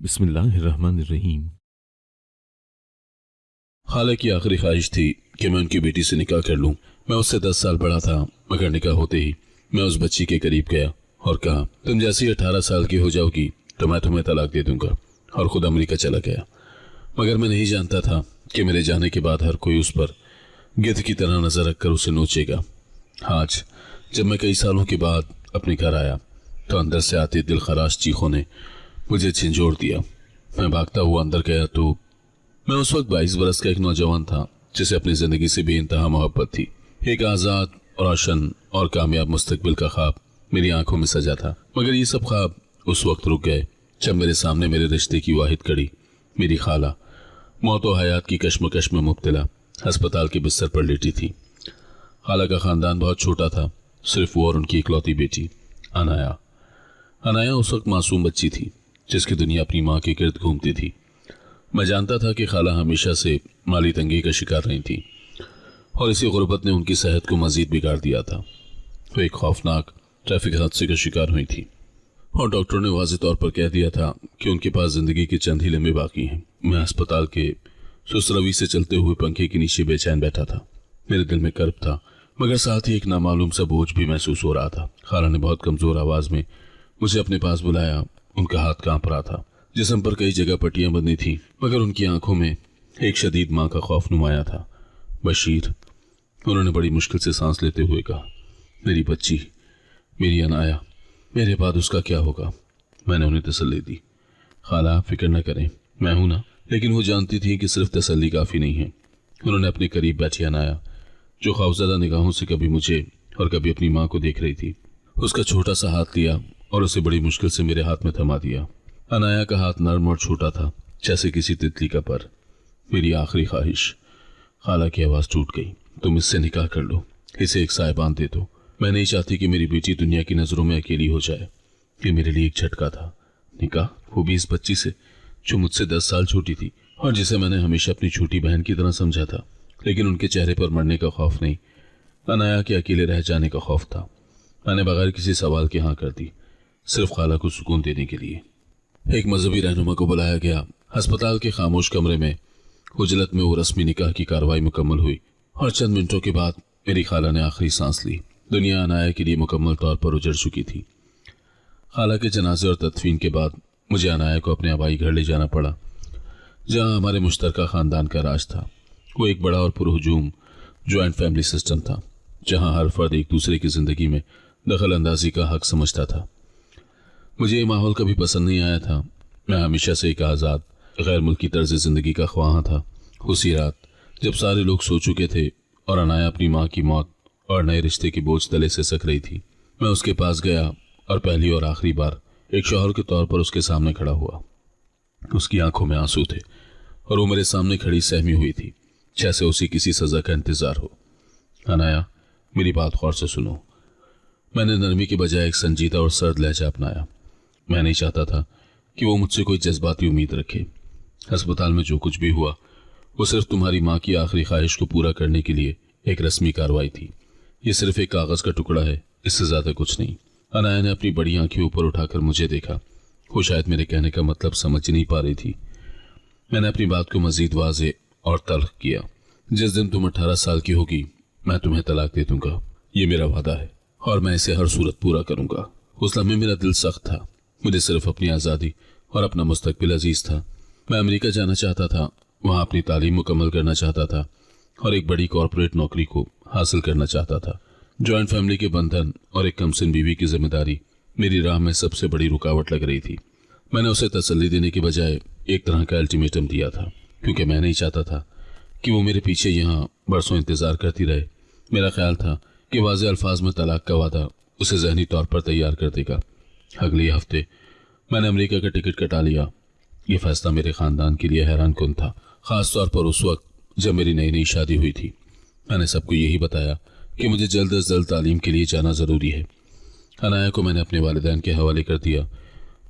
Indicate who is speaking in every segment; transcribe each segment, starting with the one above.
Speaker 1: बिस्मिल्लाहिर्रहमानिर्रहीम।
Speaker 2: खाला की आखिरी ख्वाहिश थी कि मैं उनकी बेटी से निकाह कर लूं। मैं उससे 10 साल बड़ा था, मगर निकाह होते ही मैं उस बच्ची के करीब गया और कहा, तुम जैसी 18 साल की हो जाओगी तो मैं तुम्हें तलाक दे दूंगा, और खुद अमेरिका चला गया। मगर मैं नहीं जानता था कि मेरे जाने के बाद हर कोई उस पर गिद्ध की तरह नजर रखकर उसे नोचेगा। आज जब मैं कई सालों के बाद अपने घर आया तो अंदर से आती दिल खराश चीखों ने मुझे झिंझोड़ दिया। मैं भागता हुआ अंदर गया तो मैं उस वक्त 22 बरस का एक नौजवान था जिसे अपनी जिंदगी से बेइंतहा मोहब्बत थी। एक आजाद और रोशन और कामयाब मुस्तकबिल का ख्वाब मेरी आंखों में सजा था। मगर ये सब ख्वाब उस वक्त रुक गए जब मेरे सामने मेरे रिश्ते की वाहिद कड़ी, मेरी खाला, मौत और हयात की कश्मकश में मुब्तला अस्पताल के बिस्तर पर लेटी थी। खाला का खानदान बहुत छोटा था, सिर्फ वो और उनकी इकलौती बेटी अनाया। अनाया उस वक्त मासूम बच्ची थी जिसकी दुनिया अपनी माँ के गिर्द घूमती थी। मैं जानता था कि खाला हमेशा से माली तंगी का शिकार रही थी और इसी गुर्बत ने उनकी सेहत को मजीद बिगाड़ दिया था। वो एक खौफनाक ट्रैफिक हादसे का शिकार हुई थी और डॉक्टरों ने वाज़ेह तौर पर कह दिया था कि उनके पास जिंदगी के चंद ही लम्हे बाकी हैं। मैं अस्पताल के सुसरवी से चलते हुए पंखे के नीचे बेचैन बैठा था। मेरे दिल में कर्ब था, मगर साथ ही एक नामालूम सा बोझ भी महसूस हो रहा था। खाला ने बहुत कमजोर आवाज में मुझे अपने पास बुलाया। उनका हाथ कांप रहा था, जिस्म पर कई जगह पट्टियां बंधी थी, मगर उनकी आंखों में एक शदीद मां का खौफ नुमाया था। बशीर, उन्होंने बड़ी मुश्किल से सांस लेते हुए कहा, मेरी बच्ची, मेरी अनाया, मेरे बाद उसका क्या होगा? मैंने उन्हें तसल्ली दी। खाला, आप फिक्र न करें, मैं हूं ना। लेकिन वो जानती थी कि सिर्फ तसल्ली काफी नहीं है। उन्होंने अपने करीब बैठी अनाया, जो खौफजदा निगाहों से कभी मुझे और कभी अपनी मां को देख रही थी, उसका छोटा सा हाथ लिया और उसे बड़ी मुश्किल से मेरे हाथ में थमा दिया। अनाया का हाथ नर्म और छोटा था, जैसे किसी तितली का पर। मेरी आखिरी ख्वाहिश। खाला की आवाज टूट गई, तुम इससे निकाह कर लो, इसे एक साहिबान दे दो। मैं नहीं चाहती कि मेरी बेटी दुनिया की नजरों में अकेली हो जाए। ये मेरे लिए एक झटका था। निकाह, वो भी इस बच्ची से जो मुझसे 10 साल छोटी थी और जिसे मैंने हमेशा अपनी छोटी बहन की तरह समझा था। लेकिन उनके चेहरे पर मरने का खौफ नहीं, अनाया के अकेले रह जाने का खौफ था। मैंने बगैर किसी सवाल के हाँ कर दी, सिर्फ खाला को सुकून देने के लिए। एक मजहबी रहनुमा को बुलाया गया। अस्पताल के खामोश कमरे में उजलत में वो रस्मी निकाह की कार्रवाई मुकम्मल हुई और चंद मिनटों के बाद मेरी खाला ने आखिरी सांस ली। दुनिया अनाया के लिए मुकम्मल तौर पर उजड़ चुकी थी। खाला के जनाजे और तदफीन के बाद मुझे अनाया को अपने आबाई घर ले जाना पड़ा, जहाँ हमारे मुश्तरका खानदान का राज था। वो एक बड़ा और पुरहुजूम ज्वाइंट फैमिली सिस्टम था, जहाँ हर फर्द एक दूसरे की जिंदगी में दखल अंदाजी का हक समझता था। मुझे ये माहौल कभी पसंद नहीं आया था। मैं हमेशा से एक आज़ाद गैर मुल्की तर्ज जिंदगी का ख्वाह था। उसी रात जब सारे लोग सो चुके थे और अनाया अपनी माँ की मौत और नए रिश्ते के बोझ तले से सक रही थी, मैं उसके पास गया और पहली और आखिरी बार एक शौहर के तौर पर उसके सामने खड़ा हुआ। उसकी आंखों में आंसू थे और वो मेरे सामने खड़ी सहमी हुई थी, जैसे उसी किसी सजा का इंतजार हो। अनाया, मेरी बात गौर से सुनो। मैंने नरमी के बजाय एक संजीदा और सर्द लहजा अपनाया। मैं नहीं चाहता था कि वो मुझसे कोई जज्बाती उम्मीद रखे। अस्पताल में जो कुछ भी हुआ वो सिर्फ तुम्हारी माँ की आखिरी ख्वाहिश को पूरा करने के लिए एक रस्मी कार्रवाई थी। ये सिर्फ एक कागज का टुकड़ा है, इससे ज्यादा कुछ नहीं। अनाया ने अपनी बड़ी आंखें ऊपर उठाकर मुझे देखा। वो शायद मेरे कहने का मतलब समझ नहीं पा रही थी। मैंने अपनी बात को मजीद वाज़े और तल्ख किया। जिस दिन तुम 18 साल की होगी मैं तुम्हें तलाक दे दूंगा, ये मेरा वादा है और मैं इसे हर सूरत पूरा करूंगा। उस लम्हे मेरा दिल सख्त था। मुझे सिर्फ अपनी आज़ादी और अपना मुस्तकबिल अजीज था। मैं अमेरिका जाना चाहता था, वहां अपनी तालीम मुकम्मल करना चाहता था और एक बड़ी कॉरपोरेट नौकरी को हासिल करना चाहता था। जॉइंट फैमिली के बंधन और एक कमसिन बीवी की जिम्मेदारी मेरी राह में सबसे बड़ी रुकावट लग रही थी। मैंने उसे तसल्ली देने के बजाय एक तरह का अल्टीमेटम दिया था, क्योंकि मैं नहीं चाहता था कि वो मेरे पीछे यहाँ बरसों इंतजार करती रहे। मेरा ख्याल था कि वाज़े अल्फाज में तलाक का वादा उसे जहनी तौर पर तैयार कर देगा। अगले हफ्ते मैंने अमेरिका का टिकट कटा लिया। ये फैसला मेरे खानदान के लिए हैरान कुन था, खास तौर पर उस वक्त जब मेरी नई नई शादी हुई थी। मैंने सबको यही बताया कि मुझे जल्द अज जल्द तालीम के लिए जाना जरूरी है। अनाया को मैंने अपने वालिदैन के हवाले कर दिया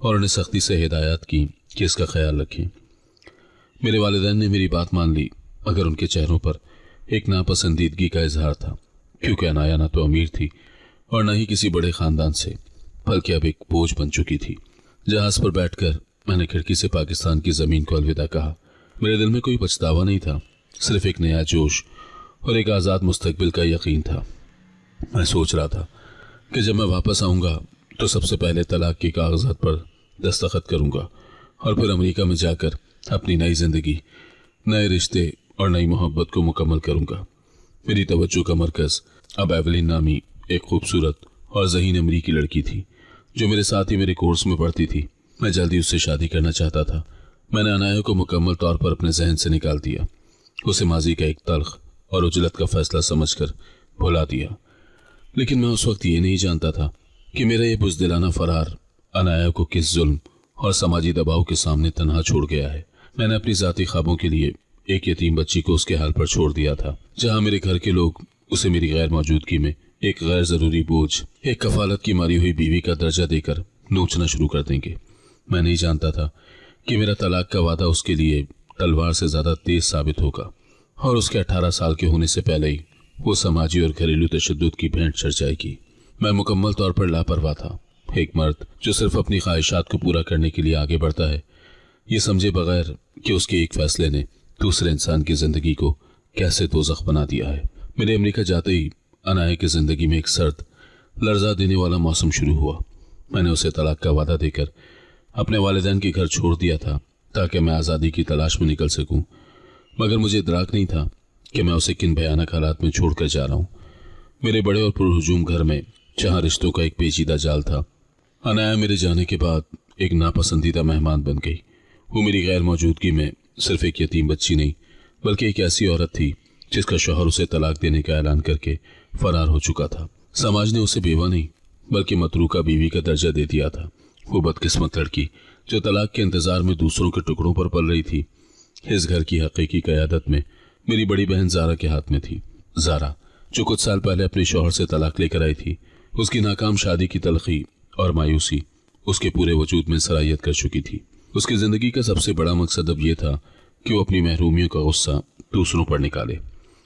Speaker 2: और उन्हें सख्ती से हिदायत की कि इसका ख्याल रखें। मेरे वालिदैन ने मेरी बात मान ली, मगर उनके चेहरों पर एक नापसंदीदगी का इजहार था, क्योंकि अनाया न तो अमीर थी और न ही किसी बड़े खानदान से, बल्कि अब एक बोझ बन चुकी थी। जहाज पर बैठकर मैंने खिड़की से पाकिस्तान की ज़मीन को अलविदा कहा। मेरे दिल में कोई पछतावा नहीं था, सिर्फ एक नया जोश और एक आज़ाद मुस्तकबिल का यकीन था। मैं सोच रहा था कि जब मैं वापस आऊँगा तो सबसे पहले तलाक के कागजात पर दस्तखत करूँगा और फिर अमेरिका में जाकर अपनी नई ज़िंदगी, नए रिश्ते और नई मोहब्बत को मुकम्मल करूँगा। मेरी तवज्जो का मरकज़ अब एवलिन नामी एक खूबसूरत और ज़हीन अमरीकी लड़की थी जो मेरे साथ ही मेरे कोर्स में पढ़ती थी। मैं जल्दी उससे शादी करना चाहता था। मैंने अनाया को मुकम्मल तौर पर अपने जहन से निकाल दिया, उसे माजी का एक तल्ख और उजलत का फैसला समझकर भुला दिया। लेकिन मैं उस वक्त ये नहीं जानता था कि मेरा ये बुज़दिलाना फरार अनाया को किस जुल्म और समाजी दबाव के सामने तन्हा छोड़ गया है। मैंने अपनी ज़ाती ख्वाबों के लिए एक यतीम बच्ची को उसके हाल पर छोड़ दिया था, जहाँ मेरे घर के लोग उसे मेरी गैर मौजूदगी में एक गैर ज़रूरी बोझ, एक कफालत की मारी हुई बीवी का दर्जा देकर नोचना शुरू कर देंगे। मैं नहीं जानता था कि मेरा तलाक का वादा उसके लिए तलवार से ज़्यादा तेज साबित होगा और उसके 18 साल के होने से पहले ही वो समाजी और घरेलू तशद्दुद की भेंट चढ़ जाएगी। मैं मुकम्मल तौर पर लापरवाह था। एक मर्द जो सिर्फ अपनी ख्वाहिशात को पूरा करने के लिए आगे बढ़ता है, ये समझे बगैर कि उसके एक फैसले ने दूसरे इंसान की जिंदगी को कैसे दोज़ख बना दिया है। मेरे अमेरिका जाते ही अनाया की जिंदगी में एक सर्द, लर्जा देने वाला मौसम शुरू हुआ। मैंने उसे तलाक का वादा देकर अपने वालिदैन के घर छोड़ दिया था ताकि मैं आज़ादी की तलाश में निकल सकूं, मगर मुझे इदराक नहीं था कि मैं उसे किन भयानक हालात में छोड़कर जा रहा हूं। मेरे बड़े और पुरहुजूम घर में, जहां रिश्तों का एक पेचीदा जाल था, अनाया मेरे जाने के बाद एक नापसंदीदा मेहमान बन गई। वो मेरी गैर मौजूदगी में सिर्फ एक यतीम बच्ची नहीं, बल्कि एक ऐसी औरत थी जिसका शौहर उसे तलाक देने का ऐलान करके फरार हो चुका था। समाज ने उसे बेवा नहीं बल्कि मतरूका बीवी का दर्जा दे दिया था। वो बदकिस्मत लड़की जो तलाक के इंतजार में दूसरों के टुकड़ों पर पल रही थी, इस घर की हकीकी क़यादत में मेरी बड़ी बहन ज़ारा के हाथ में थी। ज़ारा जो कुछ साल पहले अपने शौहर से तलाक लेकर आई थी, उसकी नाकाम शादी की तलखी और मायूसी उसके पूरे वजूद में सरायत कर चुकी थी। उसकी ज़िंदगी का सबसे बड़ा मकसद अब यह था कि वो अपनी महरूमियों का गुस्सा दूसरों पर निकाले।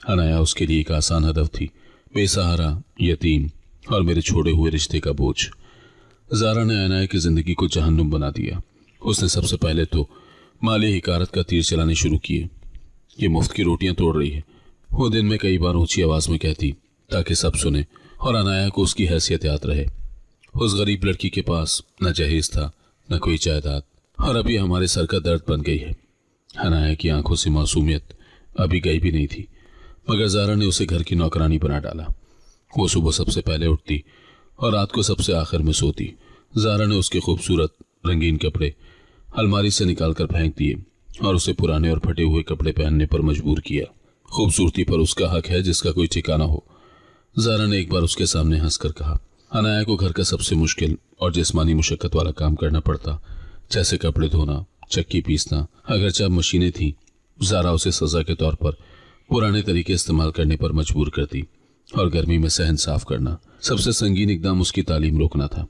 Speaker 2: अनाया उसके लिए एक आसान हदफ थी, बेसहारा, यतीम और मेरे छोड़े हुए रिश्ते का बोझ। ज़ारा ने अनाया की ज़िंदगी को जहन्नुम बना दिया। उसने सबसे पहले तो माली हिकारत का तीर चलाने शुरू किए। ये मुफ्त की रोटियां तोड़ रही है, वो दिन में कई बार ऊंची आवाज़ में कहती ताकि सब सुने और अनाया को उसकी हैसियत याद रहे। उस गरीब लड़की के पास न जहेज था, न कोई जायदाद, और अभी हमारे सर का दर्द बन गई है। अनाया की आंखों से मासूमियत अभी गई भी नहीं थी, मगर ज़ारा ने उसे घर की नौकरानी बना डाला। वो सुबह सबसे पहले उठती और रात को सबसे आखिर में सोती। ज़ारा ने उसके खूबसूरत रंगीन कपड़े अलमारी से निकाल कर फेंक दिए और उसे पुराने और फटे हुए कपड़े पहनने पर मजबूर किया। खूबसूरती पर उसका हक है जिसका कोई ठिकाना हो, ज़ारा ने एक बार उसके सामने हंसकर कहा। अनाया को घर का सबसे मुश्किल और जिस्मानी मुशक्कत वाला काम करना पड़ता, जैसे कपड़े धोना, चक्की पीसना। अगरचे अब मशीनें थीं, ज़ारा उसे सज़ा के तौर पर पुराने तरीके इस्तेमाल करने पर मजबूर करती और गर्मी में सहन साफ करना। सबसे संगीन इकदाम उसकी तालीम रोकना था।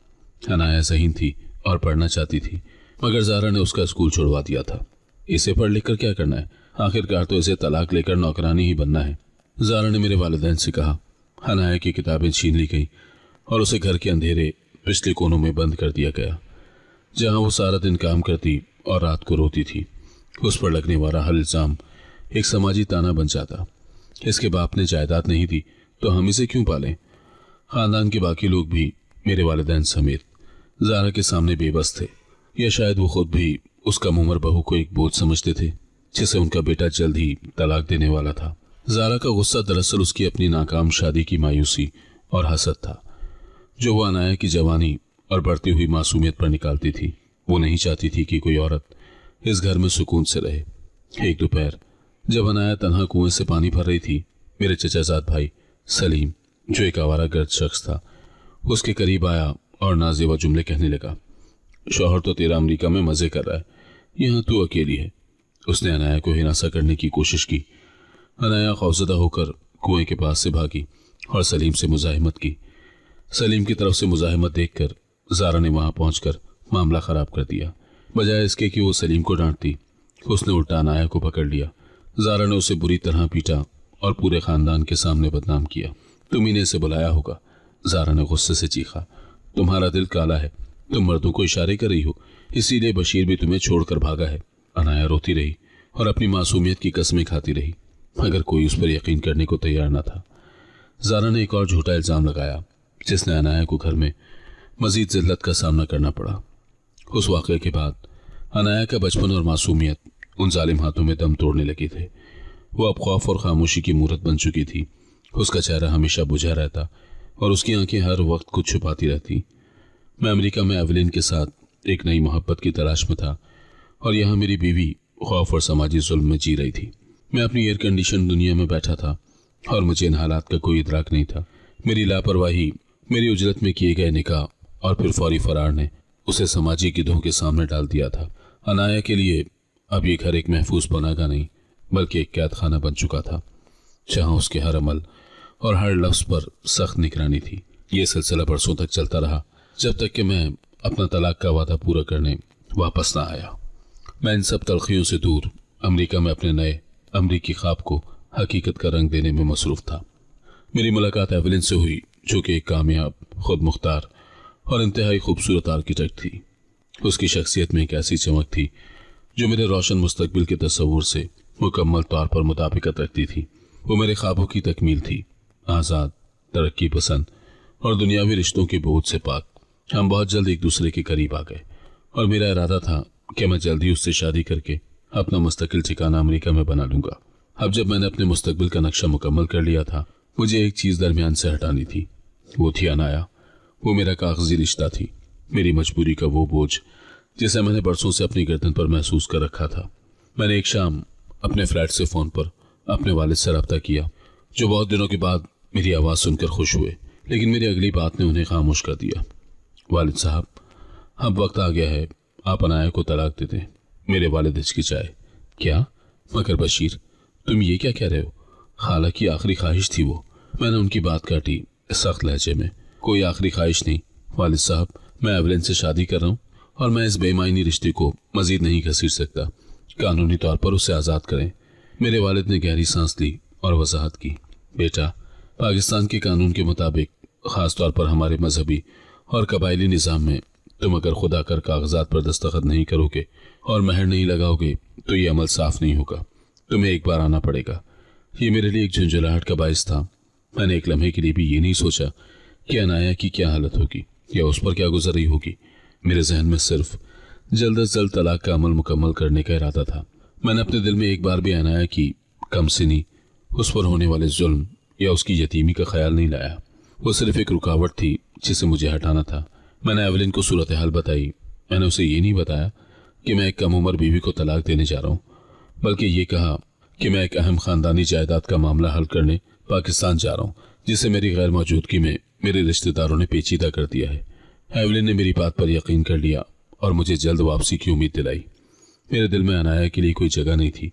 Speaker 2: अनाया ज़हीन थी और पढ़ना चाहती थी, मगर ज़ारा ने उसका स्कूल छुड़वा दिया था। इसे पढ़ लिख कर क्या करना है, आखिरकार तो इसे तलाक लेकर नौकरानी ही बनना है। ज़ारा ने मेरे वालिदैन से कहा। अनाया की किताबें छीन ली गई और उसे घर के अंधेरे पिछले कोनों में बंद कर दिया गया, जहाँ वो सारा दिन काम करती और रात को रोती थी। उस पर लगने वाला हर इल्ज़ाम एक समाजी ताना बन जाता। इसके बाप ने जायदाद नहीं दी तो हम इसे क्यों पालें। ख़ानदान के बाकी लोग भी मेरे वालिदैन समेत ज़ारा के सामने बेबस थे, या शायद वो खुद भी उस कम उम्र बहू को एक बोझ समझते थे जिसे उनका बेटा जल्द ही तलाक देने वाला था। ज़ारा का गुस्सा दरअसल उसकी अपनी नाकाम शादी की मायूसी और हसद था, जो वो अनाया की जवानी और बढ़ती हुई मासूमियत पर निकालती थी। वो नहीं चाहती थी कि कोई औरत इस घर में सुकून से रहे। एक दोपहर जब अनाया तन्हा कुएं से पानी भर रही थी, मेरे चचाजाद भाई सलीम, जो एक आवारागर्द शख्स था, उसके करीब आया और नाज़ेवा जुमले कहने लगा। शौहर तो तेरा अमेरिका में मज़े कर रहा है, यहाँ तू अकेली है। उसने अनाया को हिरासा करने की कोशिश की। अनाया खौफज़दा होकर कुएं के पास से भागी और सलीम से मुज़ाहिमत की। सलीम की तरफ से मुज़ाहिमत देखकर ज़ारा ने वहां पहुंचकर मामला ख़राब कर दिया। बजाय इसके कि वो सलीम को डांटती, उसने उल्टा अनाया को पकड़ लिया। ज़ारा ने उसे बुरी तरह पीटा और पूरे ख़ानदान के सामने बदनाम किया। तुम ही ने इसे बुलाया होगा, ज़ारा ने गुस्से से चीखा। तुम्हारा दिल काला है, तुम मर्दों को इशारे कर रही हो, इसीलिए बशीर भी तुम्हें छोड़कर भागा है। अनाया रोती रही और अपनी मासूमियत की कसमें खाती रही, मगर कोई उस पर यकीन करने को तैयार न था। ज़ारा ने एक और झूठा इल्ज़ाम लगाया, जिसने अनाया को घर में मजीद जिल्लत का सामना करना पड़ा। उस वाक़े के बाद अनाया का बचपन और मासूमियत उन जालिम हाथों में दम तोड़ने लगे थे। वो अब खौफ और खामोशी की मूरत बन चुकी थी। उसका चेहरा हमेशा बुझा रहता और उसकी आंखें हर वक्त कुछ छुपाती रहती। मैं अमेरिका में एवलिन के साथ एक नई मोहब्बत की तलाश में था और यहाँ मेरी बीवी खौफ और समाजी जुल्म में जी रही थी। मैं अपनी एयर कंडीशन दुनिया में बैठा था और मुझे इन हालात का कोई इदराक नहीं था। मेरी लापरवाही, मेरी उजरत में किए गए निकाह और फिर फौरी फरार ने उसे समाजी गिद्धों के सामने डाल दिया था। अनाया के लिए अब ये घर एक महफूज पनागा नहीं बल्कि एक कैद खाना बन चुका था, जहाँ उसके हर अमल और हर लफ्ज़ पर सख्त निगरानी थी। ये सिलसिला बरसों तक चलता रहा, जब तक कि मैं अपना तलाक का वादा पूरा करने वापस ना आया। मैं इन सब तलखियों से दूर अमेरिका में अपने नए अमरीकी ख्वाब को हकीकत का रंग देने में मसरूफ था। मेरी मुलाकात एवलिन से हुई, जो कि एक कामयाब, खुद मुख्तार और इंतहाई खूबसूरत आर्किटेक्ट थी। उसकी शख्सियत में एक ऐसी चमक थी जो मेरे रोशन मुस्तकबिल के तस्वुर से मुकम्मल तौर पर मुताबिकत रखती थी। वो मेरे ख्वाबों की तकमील थी, आज़ाद, तरक्की पसंद और दुनियावी रिश्तों के बोझ से पाक। हम बहुत जल्द एक दूसरे के करीब आ गए और मेरा इरादा था कि मैं जल्दी उससे शादी करके अपना मुस्तकिल ठिकाना अमेरिका में बना लूंगा। अब जब मैंने अपने मुस्तकबिल का नक्शा मुकम्मल कर लिया था, मुझे एक चीज़ दरमियान से हटानी थी। वो थी अनाया। वो मेरा कागजी रिश्ता थी, मेरी मजबूरी का वो बोझ जिसे मैंने बरसों से अपनी गर्दन पर महसूस कर रखा था। मैंने एक शाम अपने फ्लैट से फ़ोन पर अपने वालिद से रब्ता किया, जो बहुत दिनों के बाद मेरी आवाज़ सुनकर खुश हुए, लेकिन मेरी अगली बात ने उन्हें खामोश कर दिया। वालिद साहब, अब वक्त आ गया है, आप अनाया को तलाक दे दें। मेरे वालिद हिचकिचाए। क्या? मगर बशीर, तुम ये क्या कह रहे हो? खाला की आखिरी ख्वाहिश थी वो। मैंने उनकी बात काटी सख्त लहजे में। कोई आखिरी ख्वाहिश नहीं वालिद साहब, मैं एवलिन से शादी कर रहा हूँ और मैं इस बेमायनी रिश्ते को मजीद नहीं घसीट सकता। कानूनी तौर पर उसे आज़ाद करें। मेरे वालिद ने गहरी सांस ली और वजाहत की। बेटा, पाकिस्तान के कानून के मुताबिक, ख़ास तौर पर हमारे मजहबी और कबायली निज़ाम में, तुम अगर खुदा कर कागजात पर दस्तखत नहीं करोगे और महर नहीं लगाओगे तो ये अमल साफ नहीं होगा। तुम्हें एक बार आना पड़ेगा। ये मेरे लिए एक झुंझलाहट का बायस था। मैंने एक लम्हे के लिए भी ये नहीं सोचा कि अनाया की क्या हालत होगी या उस पर क्या गुजर रही होगी। मेरे जहन में सिर्फ जल्द अज जल्द तलाक का अमल मुकम्मल करने का इरादा था। मैंने अपने दिल में एक बार भी अनाया की कमसिनी, उस पर होने वाले जुल्म या उसकी यतीमी का ख्याल नहीं लाया। वो सिर्फ एक रुकावट थी जिसे मुझे हटाना था। मैंने एवलिन को सूरत हाल बताई। मैंने उसे ये नहीं बताया कि मैं एक कम उम्र बीवी को तलाक देने जा रहा हूँ, बल्कि ये कहा कि मैं एक अहम खानदानी जायदाद का मामला हल करने पाकिस्तान जा रहा हूँ, जिसे मेरी गैर मौजूदगी में मेरे रिश्तेदारों ने पेचीदा कर दिया है। एवलिन ने मेरी बात पर यकीन कर लिया और मुझे जल्द वापसी की उम्मीद दिलाई। मेरे दिल में अनाया के लिए कोई जगह नहीं थी,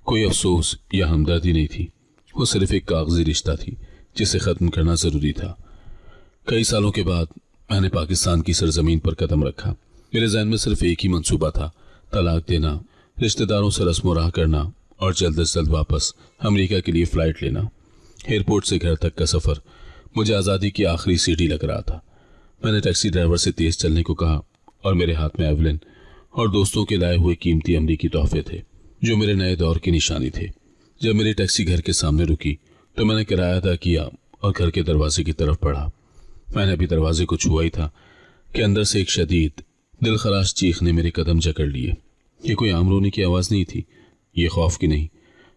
Speaker 2: कोई अफसोस या हमदर्दी नहीं थी। वो सिर्फ एक कागजी रिश्ता थी जिसे ख़त्म करना ज़रूरी था। कई सालों के बाद मैंने पाकिस्तान की सरजमीन पर कदम रखा। मेरे जहन में सिर्फ एक ही मंसूबा था, तलाक देना, रिश्तेदारों से रस्म राह करना और जल्द से जल्द वापस अमेरिका के लिए फ़्लाइट लेना। एयरपोर्ट से घर तक का सफ़र मुझे आज़ादी की आखिरी सीढ़ी लग रहा था। मैंने टैक्सी ड्राइवर से तेज़ चलने को कहा और मेरे हाथ में एवलिन और दोस्तों के लाए हुए कीमती अमरीकी तोहफे थे, जो मेरे नए दौर की निशानी थे। जब मेरी टैक्सी घर के सामने रुकी तो मैंने किराया अदा किया और घर के दरवाजे की तरफ बढ़ा। मैंने अभी दरवाजे को छुआ ही था कि अंदर से एक शदीद दिलखराश चीख ने मेरे कदम जकड़ लिए। ये कोई आम रोने की आवाज़ नहीं थी, ये खौफ की नहीं,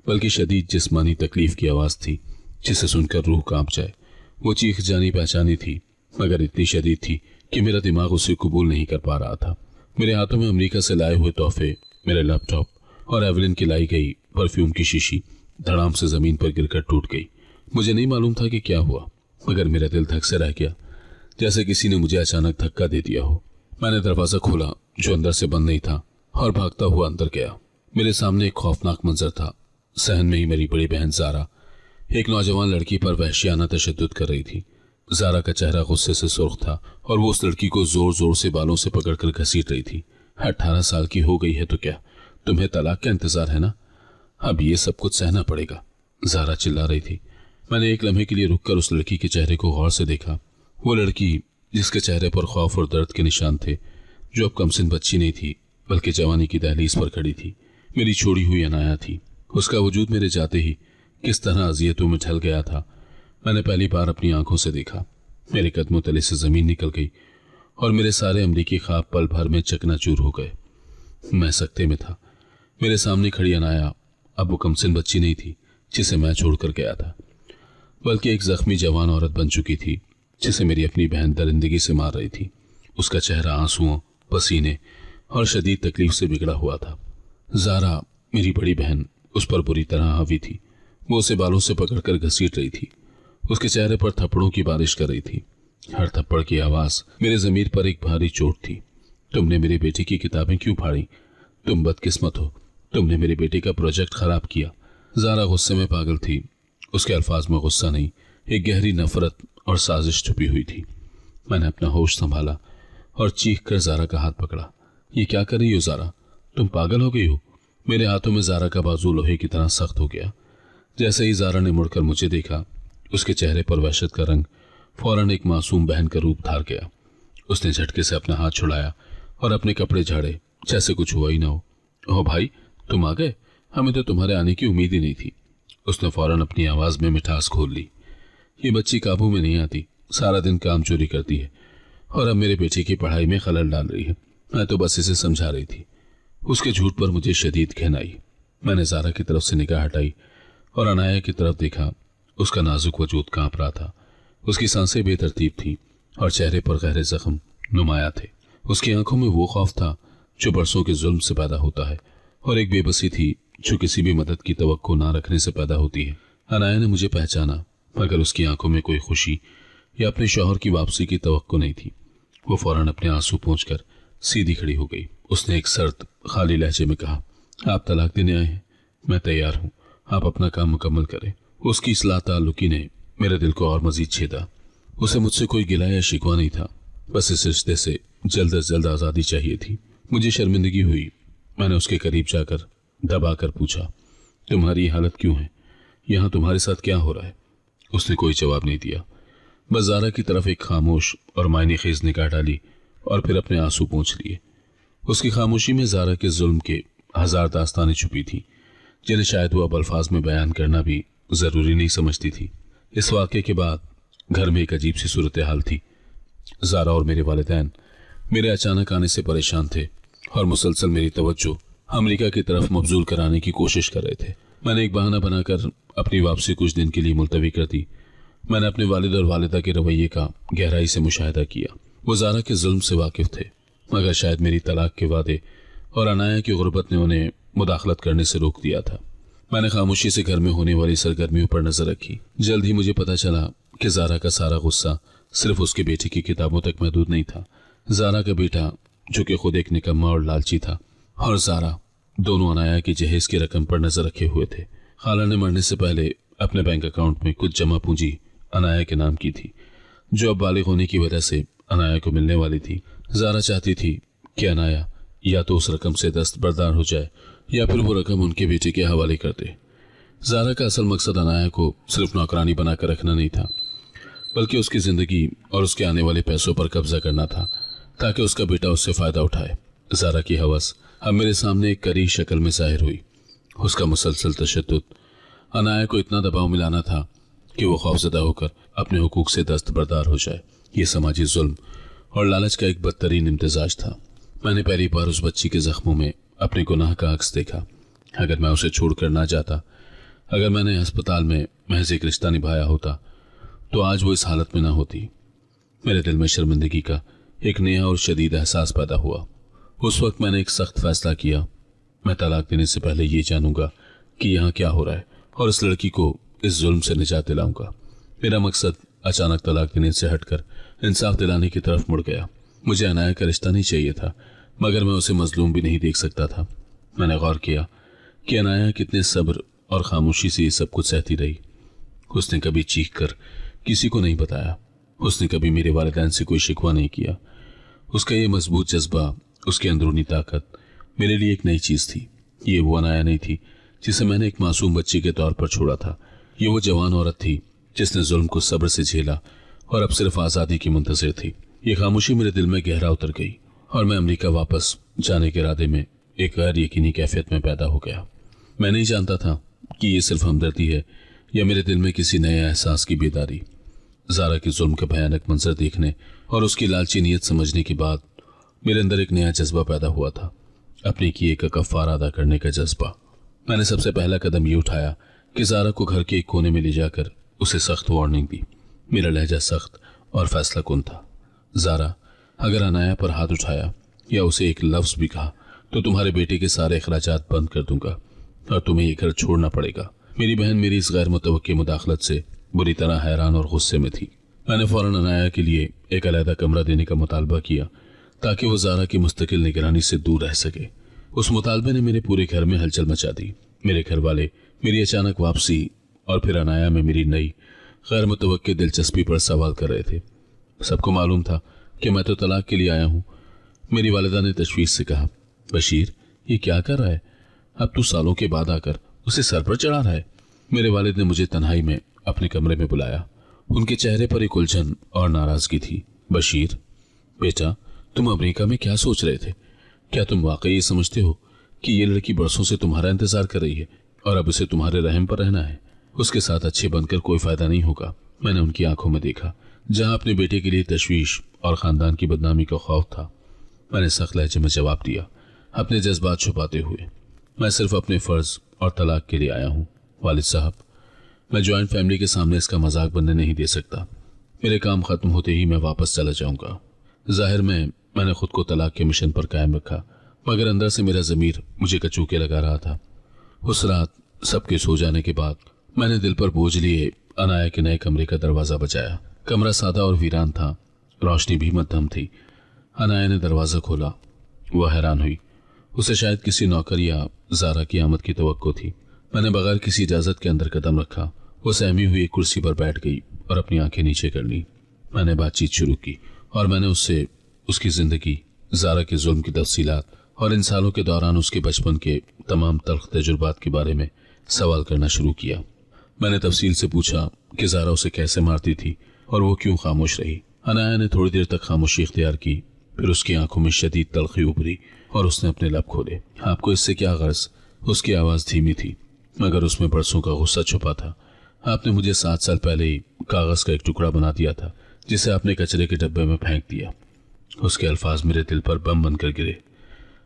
Speaker 2: बल्कि शदीद जिस्मानी तकलीफ की आवाज़ थी जिसे सुनकर रूह कांप जाए। वो चीख जानी पहचानी थी, मगर इतनी शदीद थी कि मेरा दिमाग उसे कबूल नहीं कर पा रहा था। मेरे हाथों में अमेरिका से लाए हुए तोहफे, मेरे लैपटॉप और एवलिन की लाई गई परफ्यूम की शीशी धड़ाम से ज़मीन पर गिरकर टूट गई। मुझे नहीं मालूम था कि क्या हुआ, मगर मेरा दिल धक से रह गया, जैसे किसी ने मुझे अचानक धक्का दे दिया हो। मैंने दरवाज़ा खोला जो अंदर से बंद नहीं था और भागता हुआ अंदर गया। मेरे सामने एक खौफनाक मंजर था। सहन में ही मेरी बड़ी बहन ज़ारा एक नौजवान लड़की पर वहशियाना तशद्दुद कर रही थी। ज़ारा का चेहरा गुस्से से सुर्ख था और वो उस लड़की को जोर जोर से बालों से पकड़कर घसीट रही थी। 18 साल की हो गई है तो क्या, तुम्हें तलाक का इंतजार है ना? अब ये सब कुछ सहना पड़ेगा, ज़ारा चिल्ला रही थी। मैंने एक लम्हे के लिए रुककर उस लड़की के चेहरे को गौर से देखा। वो लड़की जिसके चेहरे पर खौफ और दर्द के निशान थे, जो अब कमसिन बच्ची नहीं थी बल्कि जवानी की दहलीज पर खड़ी थी। मेरी छोड़ी हुई अनाया थी। उसका वजूद मेरे जाते ही किस तरह अजियतों में ढल गया था, मैंने पहली बार अपनी आंखों से देखा। मेरे कदमों तले से जमीन निकल गई और मेरे सारे अमरीकी ख्वाब पल भर में चकनाचूर हो गए। मैं सकते में था। मेरे सामने खड़ी अनाया अब वो कमसिन बच्ची नहीं थी जिसे मैं छोड़कर गया था, बल्कि एक जख्मी जवान औरत बन चुकी थी जिसे मेरी अपनी बहन दरिंदगी से मार रही थी। उसका चेहरा आंसुओं, पसीने और शदीद तकलीफ से बिगड़ा हुआ था। ज़ारा, मेरी बड़ी बहन, उस पर बुरी तरह हावी थी। वो उसे बालों से पकड़कर घसीट रही थी, उसके चेहरे पर थप्पड़ों की बारिश कर रही थी। हर थप्पड़ की आवाज मेरे जमीर पर एक भारी चोट थी। तुमने मेरी बेटी की किताबें क्यों फाड़ी? तुम बदकिस्मत हो, तुमने मेरे बेटे का प्रोजेक्ट खराब किया। ज़ारा गुस्से में पागल थी। उसके अल्फाज में गुस्सा नहीं, एक गहरी नफरत और साजिश छुपी हुई थी। मैंने अपना होश संभाला और चीख कर ज़ारा का हाथ पकड़ा। ये क्या कर रही हो ज़ारा? तुम पागल हो गई हो? मेरे हाथों में ज़ारा का बाजू लोहे की तरह सख्त हो गया। जैसे ही ज़ारा ने मुड़कर मुझे देखा, उसके चेहरे पर वहशत का रंग फौरन एक मासूम बहन का रूप धार गया। उसने झटके से अपना हाथ छुड़ाया और अपने कपड़े झाड़े, जैसे कुछ हुआ ही ना हो। ओह भाई, तुम आ गए? हमें तो तुम्हारे आने की उम्मीद ही नहीं थी। उसने फौरन अपनी आवाज में मिठास खोल ली। ये बच्ची काबू में नहीं आती, सारा दिन काम चोरी करती है और अब मेरे बेटे की पढ़ाई में खलल डाल रही है। मैं तो बस इसे समझा रही थी। उसके झूठ पर मुझे शदीद घिन आई। मैंने ज़ारा की तरफ से निगाह हटाई और अनाया की तरफ देखा। उसका नाजुक वजूद कांप रहा था, उसकी सांसें बेतरतीब थी और चेहरे पर गहरे जख्म नुमाया थे। उसकी आंखों में वो खौफ था जो बरसों के जुल्म से पैदा होता है और एक बेबसी थी जो किसी भी मदद की तवक्को ना रखने से पैदा होती है। अनाया ने मुझे पहचाना, मगर उसकी आंखों में कोई खुशी या अपने शौहर की वापसी की तवक्को नहीं थी। वो फौरन अपने आंसू पोंछकर सीधी खड़ी हो गई। उसने एक सर्द खाली लहजे में कहा, आप तलाक देने आए हैं? मैं तैयार हूँ, आप अपना काम मुकम्मल करें। उसकी इस लाताल्लुकी ने मेरे दिल को और मजीद छेदा। उसे मुझसे कोई गिला या शिकवा नहीं था, बस इस रिश्ते से जल्द अज जल्द आज़ादी चाहिए थी। मुझे शर्मिंदगी हुई। मैंने उसके करीब जाकर दबाकर पूछा, तुम्हारी हालत क्यों है? यहाँ तुम्हारे साथ क्या हो रहा है? उसने कोई जवाब नहीं दिया, बस ज़ारा की तरफ एक खामोश और मायने खेज निगाह डाली और फिर अपने आंसू पोंछ लिए। उसकी खामोशी में ज़ारा के जुल्म के हजार दास्तानें छुपी थी, जिन्हें शायद वो अब अल्फाज में बयान करना भी ज़रूरी नहीं समझती थी। इस वाक़े के बाद घर में एक अजीब सी सूरत हाल थी। ज़ारा और मेरे वालिदैन मेरे अचानक आने से परेशान थे और मुसलसल मेरी तवज्जो अमेरिका की तरफ मबजूल कराने की कोशिश कर रहे थे। मैंने एक बहाना बनाकर अपनी वापसी कुछ दिन के लिए मुलतवी कर दी। मैंने अपने वालिद और वालिदा के रवैये का गहराई से मुशाहिदा किया। वो ज़ारा के जुल्म से वाकिफ थे, मगर शायद मेरी तलाक के वादे और अनाया की गुर्बत ने उन्हें मुदाखलत करने से रोक दिया था। मैंने खामोशी से घर में होने वाली सरगर्मियों पर नजर रखी। जल्द ही मुझे पता चला कि ज़ारा का सारा गुस्सा सिर्फ उसके बेटे की किताबों तक महदूद नहीं था। ज़ारा का बेटा, जो कि खुद एक निकम्मा और लालची था, और ज़ारा दोनों अनाया की जहेज की रकम पर नजर रखे हुए थे। खाला ने मरने से पहले अपने बैंक अकाउंट में कुछ जमा पूंजी अनाया के नाम की थी, जो अब बालिग होने की वजह से अनाया को मिलने वाली थी। ज़ारा चाहती थी कि अनाया या तो उस रकम से दस्तबरदार हो जाए या फिर वो रकम उनके बेटे के हवाले कर दे। ज़ारा का असल मकसद अनाया को सिर्फ नौकरानी बनाकर रखना नहीं था, बल्कि उसकी ज़िंदगी और उसके आने वाले पैसों पर कब्जा करना था, ताकि उसका बेटा उससे फ़ायदा उठाए। ज़ारा की हवस अब मेरे सामने एक करी शक्ल में ज़ाहिर हुई। उसका मुसलसल तशद्दुद अनाया को इतना दबाव मिलाना था कि वो खौफज़दा होकर अपने हुकूक से दस्तबरदार हो जाए। ये समाजी जुल्म और लालच का एक बदतरीन इम्तिजाज था। मैंने पहली बार उस बच्ची के जख्मों में अपने गुनाह का अक्स देखा। अगर मैं उसे छोड़कर ना जाता, अगर मैंने अस्पताल में महज एक रिश्ता निभाया होता, तो आज वो इस हालत में ना होती। मेरे दिल में शर्मिंदगी का एक नया और शदीद एहसास पैदा हुआ। उस वक्त मैंने एक सख्त फैसला किया। मैं तलाक देने से पहले ये जानूंगा कि यहाँ क्या हो रहा है और इस लड़की को इस जुल्म से निजात दिलाऊंगा। मेरा मकसद अचानक तलाक देने से हटकर इंसाफ दिलाने की तरफ मुड़ गया। मुझे अनाया का रिश्ता नहीं चाहिए था, मगर मैं उसे मजलूम भी नहीं देख सकता था। मैंने गौर किया कि अनाया कितने सब्र और खामोशी से ये सब कुछ सहती रही। उसने कभी चीख कर किसी को नहीं बताया। उसने कभी मेरे वालिदैन से कोई शिकवा नहीं किया। उसका ये मजबूत जज्बा, उसकी अंदरूनी ताकत मेरे लिए एक नई चीज थी। ये वो अनाया नहीं थी जिसे मैंने एक मासूम बच्ची के तौर पर छोड़ा था। ये वो जवान औरत थी जिसने जुल्म को सब्र से झेला और अब सिर्फ आज़ादी की मुंतज़िर थी। ये खामोशी मेरे दिल में गहरा उतर गई और मैं अमेरिका वापस जाने के इरादे में एक गैर यकीनी कैफियत में पैदा हो गया। मैं नहीं जानता था कि ये सिर्फ हमदर्दी है या मेरे दिल में किसी नए एहसास की बेदारी। ज़ारा के जुल्म का भयानक मंजर देखने और उसकी लालची नीयत समझने के बाद मेरे अंदर एक नया जज्बा पैदा हुआ था, अपने किए का कफ़ारा अदा करने का जज्बा। मैंने सबसे पहला कदम ये उठाया कि ज़ारा को घर के एक कोने में ले जाकर उसे सख्त वार्निंग दी। मेरा लहजा सख्त और फैसला कुन था। ज़ारा, अगर अनाया पर हाथ उठाया या उसे एक लफ्ज़ भी कहा तो तुम्हारे बेटे के सारे अखराजात बंद कर दूंगा और तुम्हें ये घर छोड़ना पड़ेगा। मेरी बहन मेरी इस गैर मुतवक्की मुदाखलत से बुरी तरह हैरान और गुस्से में थी। मैंने फौरन अनाया के लिए एक अलहदा कमरा देने का मुतालबा किया ताकि वो ज़ारा की मुस्तकिल निगरानी से दूर रह सके। उस मुतालबे ने मेरे पूरे घर में हलचल मचा दी। मेरे घर वाले मेरी अचानक वापसी और फिर अनाया में मेरी नई गैर मुतवक्की दिलचस्पी पर सवाल कर रहे थे। सबको मालूम था कि मैं तो तलाक के लिए आया हूँ। मेरी वालिदा ने तशवीश से कहा, बशीर, ये क्या कर रहा है? अब तू सालों के बाद आकर उसे सर पर चढ़ा रहा है। मेरे वालिद ने मुझे तन्हाई में अपने कमरे में बुलाया। उनके चेहरे पर एक उलझन और नाराजगी थी। बशीर बेटा, तुम अमेरिका में क्या सोच रहे थे? क्या तुम वाकई ये समझते हो कि ये लड़की बरसों से तुम्हारा इंतजार कर रही है और अब उसे तुम्हारे रहम पर रहना है? उसके साथ अच्छे बनकर कोई फायदा नहीं होगा। मैंने उनकी आंखों में देखा जहां अपने बेटे के लिए तशवीश और खानदान की बदनामी का खौफ था। मैंने सख्त लहजे में जवाब दिया, अपने जज्बात छुपाते हुए, मैं सिर्फ अपने फर्ज और तलाक के लिए आया हूँ। वालिद साहब, मैं ज्वाइंट फैमिली के सामने इसका मजाक बनने नहीं दे सकता। मेरे काम खत्म होते ही मैं वापस चला जाऊंगा। जाहिर में मैंने खुद को तलाक के मिशन पर कायम रखा, मगर अंदर से मेरा ज़मीर मुझे कचूके लगा रहा था। उस रात सबके सो जाने के बाद मैंने दिल पर बोझ लिए अनाया के नए कमरे का दरवाज़ा बजाया। कमरा सादा और वीरान था, रोशनी भी मध्यम थी। अनाया ने दरवाज़ा खोला। वह हैरान हुई। उसे शायद किसी नौकर या ज़ारा की आमद की तवक्को थी। मैंने बगैर किसी इजाज़त के अंदर कदम रखा। वो सहमी हुई एक कुर्सी पर बैठ गई और अपनी आंखें नीचे कर ली। मैंने बातचीत शुरू की और मैंने उससे उसकी ज़िंदगी, ज़ारा के जुल्म की तफसीलात और इन सालों के दौरान उसके बचपन के तमाम तल्ख तजुर्बात के बारे में सवाल करना शुरू किया। मैंने तफसील से पूछा कि ज़ारा उसे कैसे मारती थी और वो क्यों खामोश रही। अनाया ने थोड़ी देर तक खामोशी इख्तियार की, फिर उसकी आंखों में शदीद तलखी उभरी और उसने अपने लब खोले। आपको इससे क्या गर्ज? उसकी आवाज़ धीमी थी मगर उसमें बरसों का गुस्सा छुपा था। आपने मुझे 7 साल पहले ही कागज़ का एक टुकड़ा बना दिया था जिसे आपने कचरे के डब्बे में फेंक दिया। उसके अल्फाज मेरे दिल पर बम बनकर गिरे।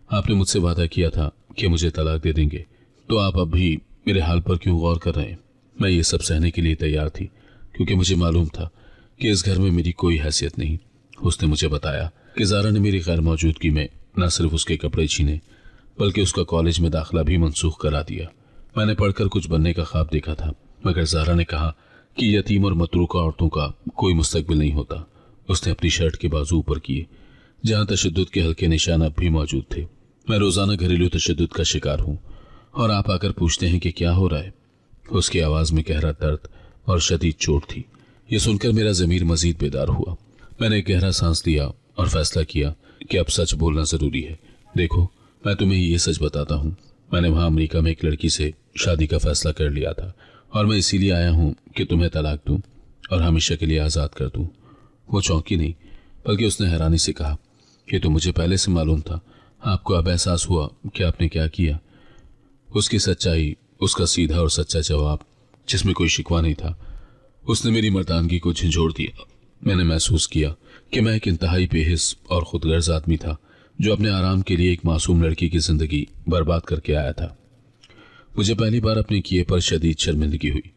Speaker 2: आपने मुझसे वादा किया था कि मुझे तलाक दे देंगे, तो आप अब भी मेरे हाल पर क्यों गौर कर रहे हैं? मैं ये सब सहने के लिए तैयार थी क्योंकि मुझे मालूम था कि इस घर में मेरी कोई हैसियत नहीं। उसने मुझे बताया कि ज़ारा ने मेरी गैर मौजूदगी में न सिर्फ उसके कपड़े छीने बल्कि उसका कॉलेज में दाखिला भी मनसूख करा दिया। मैंने पढ़कर कुछ बनने का ख्वाब देखा था, मगर ज़ारा ने कहा कि यतीम और मतरूका औरतों का कोई मुस्तकबिल नहीं होता। उसने अपनी शर्ट के बाजू ऊपर किए जहां तशद्दुद के हल्के निशान अब भी मौजूद थे। मैं रोजाना घरेलू तशद्दुद का शिकार हूं और आप आकर पूछते हैं कि क्या हो रहा है। उसकी आवाज में गहरा दर्द और शदीद चोट थी। यह सुनकर मेरा ज़मीर मजीद बेदार हुआ। मैंने एक गहरा सांस लिया और फैसला किया कि अब सच बोलना जरूरी है। देखो, मैं तुम्हें ये सच बताता हूँ, मैंने वहां अमेरिका में एक लड़की से शादी का फैसला कर लिया था और मैं इसीलिए आया हूँ कि तुम्हें तलाक दूं और हमेशा के लिए आज़ाद कर दूं। वो चौंकी नहीं बल्कि उसने हैरानी से कहा कि तो मुझे पहले से मालूम था। आपको अब एहसास हुआ कि आपने क्या किया। उसकी सच्चाई, उसका सीधा और सच्चा जवाब जिसमें कोई शिकवा नहीं था, उसने मेरी मर्दानगी को झंझोड़ दिया। मैंने महसूस किया कि मैं एक इंतहाई बेहिस और खुदगर्ज आदमी था जो अपने आराम के लिए एक मासूम लड़की की जिंदगी बर्बाद करके आया था। मुझे पहली बार अपने किए पर शदीद शर्मिंदगी हुई।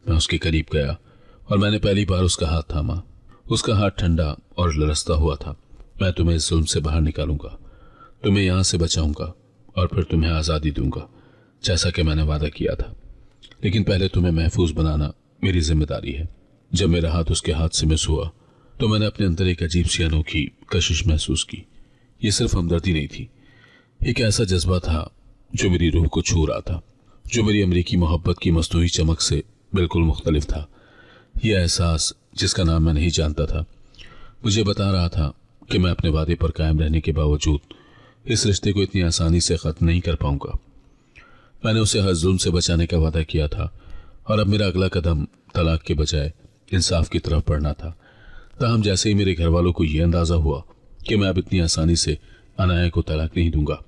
Speaker 2: मैं उसके करीब गया और मैंने पहली बार उसका हाथ थामा। उसका हाथ ठंडा और लरसता हुआ था। मैं तुम्हें इस जुल्म से बाहर निकालूंगा, तुम्हें यहाँ से बचाऊंगा और फिर तुम्हें आज़ादी दूंगा जैसा कि मैंने वादा किया था। लेकिन पहले तुम्हें महफूज बनाना मेरी जिम्मेदारी है। जब मेरा हाथ उसके हाथ से मिस हुआ तो मैंने अपने अंदर एक अजीब सी अनोखी कशिश महसूस की। ये सिर्फ हमदर्दी नहीं थी, एक ऐसा जज्बा था जो मेरी रूह को छू रहा था, जो मेरी अमरीकी मोहब्बत की मस्तूरी चमक से बिल्कुल मुख्तलिफ था। यह एहसास जिसका नाम मैं नहीं जानता था मुझे बता रहा था कि मैं अपने वादे पर कायम रहने के बावजूद इस रिश्ते को इतनी आसानी से ख़त्म नहीं कर पाऊंगा। मैंने उसे हर जुल्म से बचाने का वादा किया था और अब मेरा अगला कदम तलाक के बजाय इंसाफ की तरफ बढ़ना था। ताहम जैसे ही मेरे घर वालों को यह अंदाज़ा हुआ कि मैं अब इतनी आसानी से अनाया को तलाक नहीं दूंगा।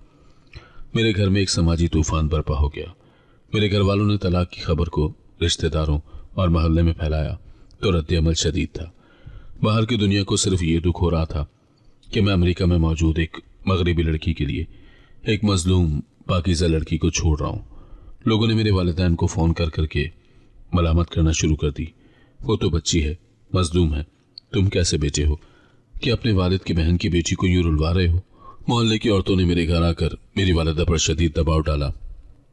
Speaker 2: मेरे घर में एक समाजी तूफान बर्पा हो गया। मेरे घर वालों ने तलाक की खबर को रिश्तेदारों और मोहल्ले में फैलाया तो रद्द अमल शदीद था। बाहर की दुनिया को सिर्फ ये दुख हो रहा था कि मैं अमेरिका में मौजूद एक मगरबी लड़की के लिए एक मजलूम पाकीज़ा लड़की को छोड़ रहा हूँ। लोगों ने मेरे वालिदैन को फ़ोन कर करके मलामत करना शुरू कर दी। वो तो बच्ची है, मजलूम है, तुम कैसे बेटे हो कि अपने वालिद की बहन की बेटी को यूं रुलवा रहे हो। मोहल्ले की औरतों ने मेरे घर आकर मेरी वालिदा पर शदीद दबाव डाला।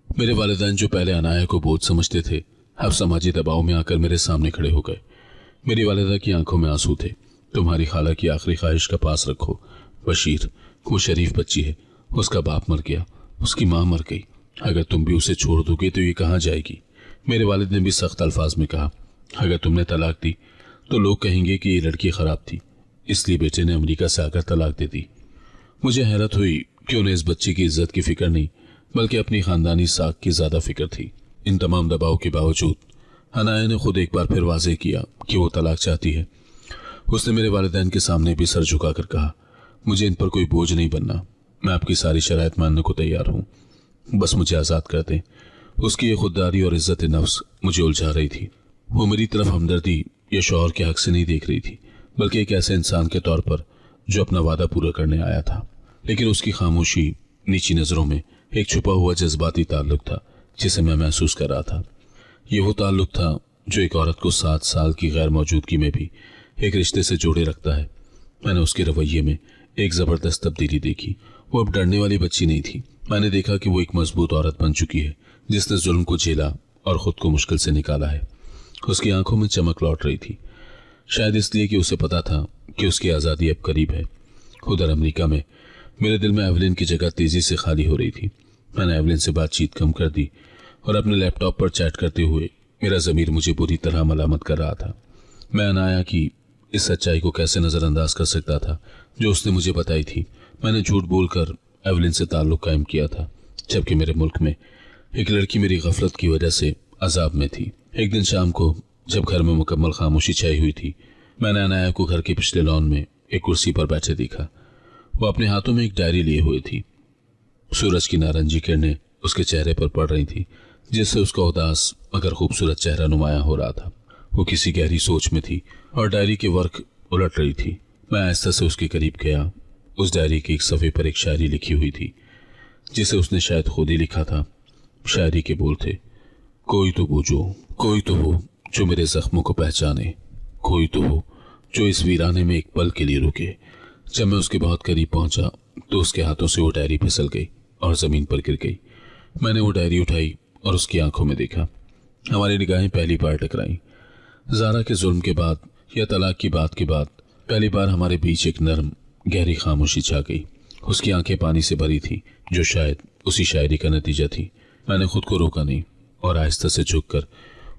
Speaker 2: मेरे वालिदैन जो पहले अनाया को बोझ समझते थे, अब समाजी दबाव में आकर मेरे सामने खड़े हो गए। मेरी वालिदा की आंखों में आंसू थे। तुम्हारी खाला की आखिरी ख्वाहिश का पास रखो बशीर, वो शरीफ बच्ची है, उसका बाप मर गया, उसकी माँ मर गई, अगर तुम भी उसे छोड़ दोगे तो ये कहाँ जाएगी। मेरे वालिद ने भी सख्त अल्फाज में कहा, अगर तुमने तलाक दी तो लोग कहेंगे कि ये लड़की खराब थी, इसलिए बेटे ने अमेरिका से आकर तलाक दे दी। मुझे हैरत हुई कि उन्हें इस बच्ची की इज्जत की फिक्र नहीं बल्कि अपनी खानदानी साख की ज्यादा फिक्र थी। इन तमाम दबाव के बावजूद अनाया ने खुद एक बार फिर वाजे किया कि वो तलाक चाहती है। उसने मेरे वालिदैन के सामने भी सर झुकाकर कहा, मुझे इन पर कोई बोझ नहीं बनना, मैं आपकी सारी शराइत मानने को तैयार हूँ, बस मुझे आज़ाद कर दें। उसकी ये खुददारी और इज्जत नफ्स मुझे उलझा रही थी। वो मेरी तरफ हमदर्दी या शौहर के हक से नहीं देख रही थी बल्कि एक ऐसे इंसान के तौर पर जो अपना वादा पूरा करने आया था। लेकिन उसकी खामोशी, नीची नज़रों में एक छुपा हुआ जज्बाती ताल्लुक था जिसे मैं महसूस कर रहा था। ये वो ताल्लुक था जो एक औरत को 7 साल की गैर मौजूदगी में भी एक रिश्ते से जोड़े रखता है। मैंने उसके रवैये में एक ज़बरदस्त तब्दीली देखी। वो अब डरने वाली बच्ची नहीं थी। मैंने देखा कि वो एक मजबूत औरत बन चुकी है जिसने जुल्म को झेला और ख़ुद को मुश्किल से निकाला है। उसकी आंखों में चमक लौट रही थी, शायद इसलिए कि उसे पता था कि उसकी आज़ादी अब करीब है। उधर अमेरिका में मेरे दिल में एवलिन की जगह तेज़ी से खाली हो रही थी। मैंने एवलिन से बातचीत कम कर दी और अपने लैपटॉप पर चैट करते हुए मेरा ज़मीर मुझे बुरी तरह मलामत कर रहा था। मैं अनाया की इस सच्चाई को कैसे नज़रअंदाज कर सकता था जो उसने मुझे बताई थी। मैंने झूठ बोलकर एवलिन से ताल्लुक़ कायम किया था, जबकि मेरे मुल्क में एक लड़की मेरी गफलत की वजह से अजाब में थी। एक दिन शाम को जब घर में मुकम्मल खामोशी छाई हुई थी, मैंने अनाया को घर के पिछले लॉन में एक कुर्सी पर बैठे देखा। वो अपने हाथों में एक डायरी लिए हुए थी। सूरज की नारंगी किरणें उसके चेहरे पर पड़ रही थी जिससे उसका उदास मगर खूबसूरत चेहरा नुमाया हो रहा था। वो किसी गहरी सोच में थी और डायरी के वर्क उलट रही थी। मैं आहिस्ता से उसके करीब गया। उस डायरी के एक सफ़े पर एक शायरी लिखी हुई थी जिसे उसने शायद खुद ही लिखा था। शायरी के बोल थे, कोई तो बूझो, कोई तो हो जो मेरे जख्मों को पहचाने, कोई तो हो जो इस वीराने में एक पल के लिए रुके। जब मैं उसके बहुत करीब पहुंचा तो उसके हाथों से वो डायरी फिसल गई और ज़मीन पर गिर गई। मैंने वो डायरी उठाई और उसकी आंखों में देखा। हमारी निगाहें पहली बार टकराई। ज़ारा के जुल्म के बाद या तलाक की बात के बाद पहली बार हमारे बीच एक नरम गहरी खामोशी छा गई। उसकी आंखें पानी से भरी थी जो शायद उसी शायरी का नतीजा थी। मैंने खुद को रोका नहीं और आहिस्ता से झुककर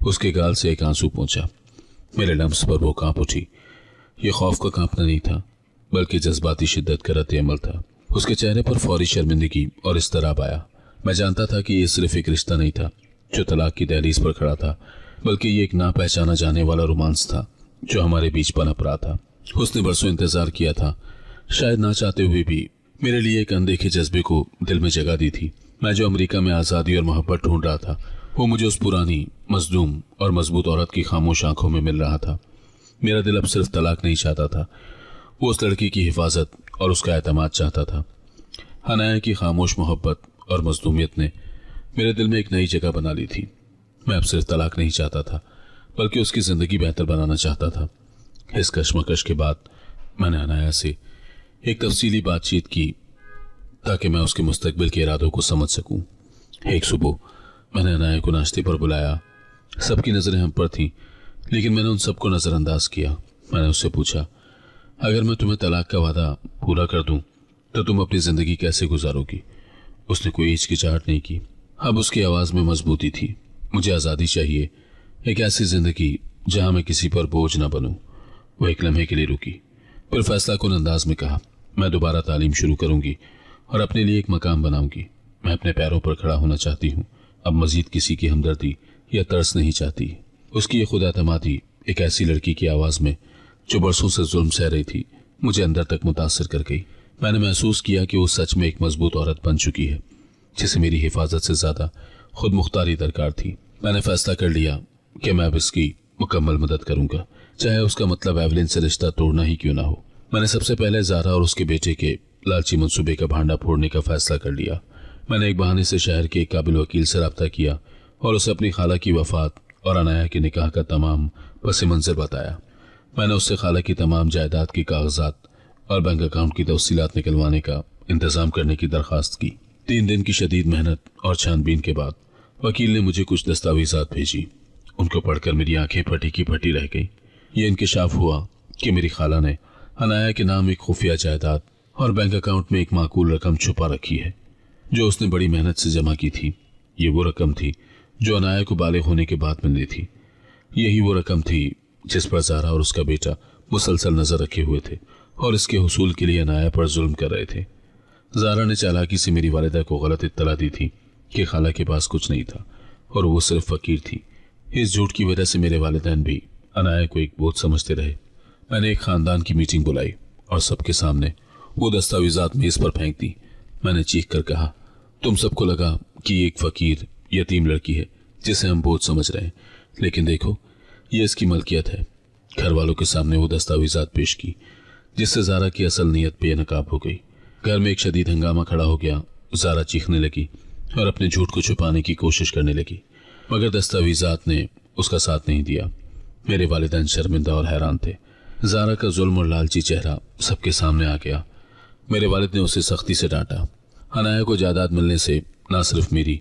Speaker 2: उसके गाल से एक आंसू पहुंचा। मेरे लम्स पर वो कांप उठी। ये खौफ का कांपना नहीं था बल्कि जज्बाती शिद्दत का रद्द अमल था। उसके चेहरे पर फौरी शर्मिंदगी और इस्तराब आया। मैं जानता था कि ये सिर्फ एक रिश्ता नहीं था जो तलाक की दहलीज पर खड़ा था, बल्कि ये एक ना पहचाना जाने वाला रोमांस था जो हमारे बीच पनप रहा था। उसने बरसों इंतजार किया था, शायद ना चाहते हुए भी मेरे लिए एक अनदेखे जज्बे को दिल में जगह दी थी। मैं जो अमेरिका में आज़ादी और मोहब्बत ढूंढ रहा था वो मुझे उस पुरानी मजलूम और मजबूत औरत की खामोश आंखों में मिल रहा था। मेरा दिल अब सिर्फ तलाक नहीं चाहता था, वो उस लड़की की हिफाजत और उसका एतमाद चाहता था। अनाया की खामोश मोहब्बत और मजलूमियत ने मेरे दिल में एक नई जगह बना ली थी। मैं अब सिर्फ तलाक नहीं चाहता था बल्कि उसकी ज़िंदगी बेहतर बनाना चाहता था। इस कश्मकश के बाद मैंने अनाया से एक तफसीली बातचीत की ताकि मैं उसके मुस्तकबिल के इरादों को समझ सकूं। एक सुबह मैंने अनाया को नाश्ते पर बुलाया। सबकी नज़रें हम पर थीं, लेकिन मैंने उन सबको नज़रअंदाज किया। मैंने उससे पूछा, अगर मैं तुम्हें तलाक का वादा पूरा कर दूं तो तुम अपनी ज़िंदगी कैसे गुजारोगी? उसने कोई हिचकिचाहट नहीं की। अब उसकी आवाज़ में मजबूती थी। मुझे आज़ादी चाहिए, एक ऐसी ज़िंदगी जहां मैं किसी पर बोझ न बनूं। वो एक लम्हे के लिए रुकी, फिर फैसला कुन अंदाज में कहा, मैं दोबारा तालीम शुरू करूंगी और अपने लिए एक मकाम बनाऊंगी। मैं अपने पैरों पर खड़ा होना चाहती हूँ, अब मजीद किसी की हमदर्दी या तरस नहीं चाहती। उसकी ये खुदातमादी एक ऐसी लड़की की आवाज़ में जो बरसों से जुल्म सह रही थी मुझे अंदर तक मुतासर कर गई। मैंने महसूस किया कि वो सच में एक मजबूत औरत बन चुकी है, जिसे मेरी हिफाजत से ज्यादा खुद मुख्तारी दरकार थी। मैंने फैसला कर लिया कि मैं अब इसकी मुकम्मल मदद करूंगा, चाहे उसका मतलब एवलिन से रिश्ता तोड़ना ही क्यों ना हो। मैंने सबसे पहले ज़ारा और उसके बेटे के लालची मंसूबे का भांडा फोड़ने का फैसला कर लिया। मैंने एक बहाने से शहर के एक काबिल वकील से रब्ता किया और उसे अपनी खाला की वफात और अनाया के निकाह का तमाम पस मंजर बताया। मैंने उससे खाला की तमाम जायदाद की कागजात और बैंक अकाउंट की तफसीलात निकलवाने का इंतजाम करने की दरख्वास्त की। 3 दिन की शदीद मेहनत और छानबीन के बाद वकील ने मुझे कुछ दस्तावेजात भेजी। उनको पढ़कर मेरी आंखें फटी की फटी रह गई। ये इंकशाफ हुआ कि मेरी खाला ने अनाया के नाम एक खुफिया जायदाद और बैंक अकाउंट में एक माकूल रकम छुपा रखी है, जो उसने बड़ी मेहनत से जमा की थी। ये वो रकम थी जो अनाया को बालिग होने के बाद मिलनी थी। यही वो रकम थी जिस पर ज़ारा और उसका बेटा मुसलसल नजर रखे हुए थे और इसके हुसूल के लिए अनाया पर जुल्म कर रहे थे। ज़ारा ने चालाकी से मेरी वालिदा को गलत इत्तला दी थी कि खाला के पास कुछ नहीं था और वो सिर्फ फकीर थी। इस झूठ की वजह से मेरे वालिदैन भी अनाया को एक बोझ समझते रहे। मैंने एक खानदान की मीटिंग बुलाई और सबके सामने वो दस्तावेजात मेज पर फेंक दी। मैंने चीख कर कहा, तुम सबको लगा कि एक फकीर यतीम लड़की है जिसे हम बोझ समझ रहे हैं, लेकिन देखो ये इसकी मलकियत है। घर वालों के सामने वो दस्तावेजात पेश की, जिससे ज़ारा की असल नीयत बेनकाब हो गई। घर में एक शदीद हंगामा खड़ा हो गया। ज़ारा चीखने लगी और अपने झूठ को छुपाने की कोशिश करने लगी, मगर दस्तावेजात ने उसका साथ नहीं दिया। मेरे वालिदैन शर्मिंदा और हैरान थे। ज़ारा का जुल्म और लालची चेहरा सबके सामने आ गया। मेरे वालिद ने उसे सख्ती से डांटा। अनाया को जायदाद मिलने से न सिर्फ मेरी